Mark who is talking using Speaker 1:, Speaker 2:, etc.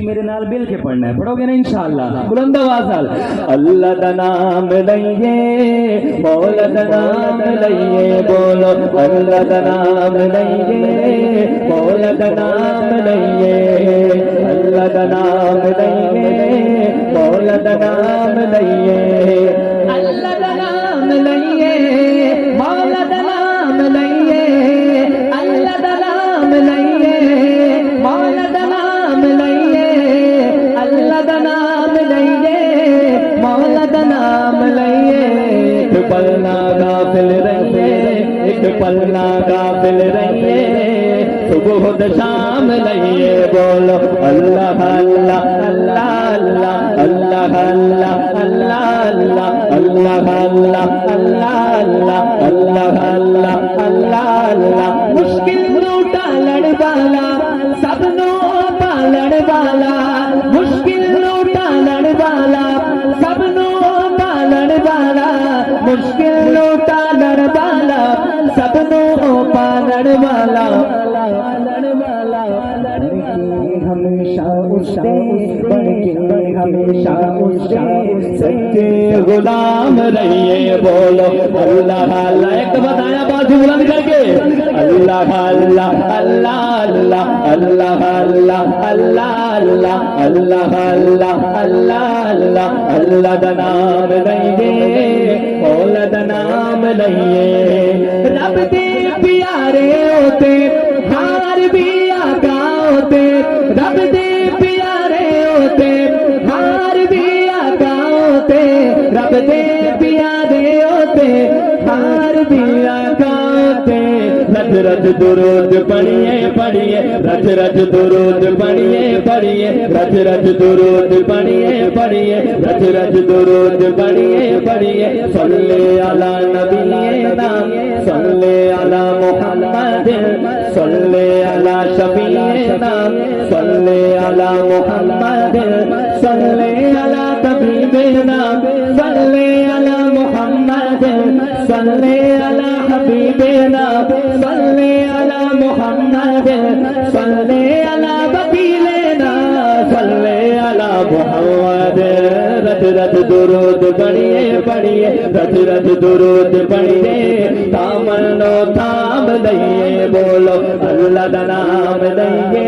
Speaker 1: میرے نال مل کے پڑھنا ہے, پڑھو گے نا انشاءاللہ بلند آواز نال. اللہ دا نام لئیے مولا دا نام لئیے بولو اللہ دا نام لئیے مولا دا نام لئیے اللہ دا نام لئیے مولا دا نام لئیے اللہ دا نام لئیے مولا دا نام لئیے اللہ دا نام لئیے مولا دا نام لئیے اللہ دا نام لئیے مولا دا نام لئیے. ایک پل نہ غافل رہیے ایک پل نہ غافل رہیے صبح و شام لئیے بولو اللہ اللہ اللہ اللہ اللہ اللہ اللہ اللہ اللہ اللہ اللہ اللہ اللہ اللہ. مشکل لوٹا لڑ والا سب نو پالڑ والا مشکل لوٹا لڑ والا سب نو پالڑ والا مشکل لوٹا لڑ والا سب نو پالڑ والا. ہمیشہ اس سے بڑھ کے ہمیشہ اس سے سچے غلام رہیے بولو اللہ اللہ. ایک بتایا بات بلند کر کے اللہ اللہ اللہ اللہ اللہ اللہ اللہ اللہ اللہ اللہ اللہ اللہ دا نام لئیے مولا دا نام لئیے. رب دے پیارے ہوتے ہار بھی آقا ہوتے رب دے پیارے ہوتے ہار بھی آقا ہوتے رب دے پیارے ہوتے ہار بھی آقا ہوتے. رج رج درود پڑھیے پڑھیے رج رج درود پڑھیے پڑھیے رج رج درود پڑھیے پڑھیے رج رج درود پڑھیے پڑھیے. صلی علی نبینا صلی علی محمد صلی علی شفیعنا صلی علی محمد صلی علی طبیبنا صلی علی محمد صلی علی حبیبنا صلی علی محمد صلی علی وکیلنا صلی علی محمد رت رت درود پڑھیے پڑھیے رت رت درود پڑھیے تامن و تام لئیے بولو اللہ دا نام لئیے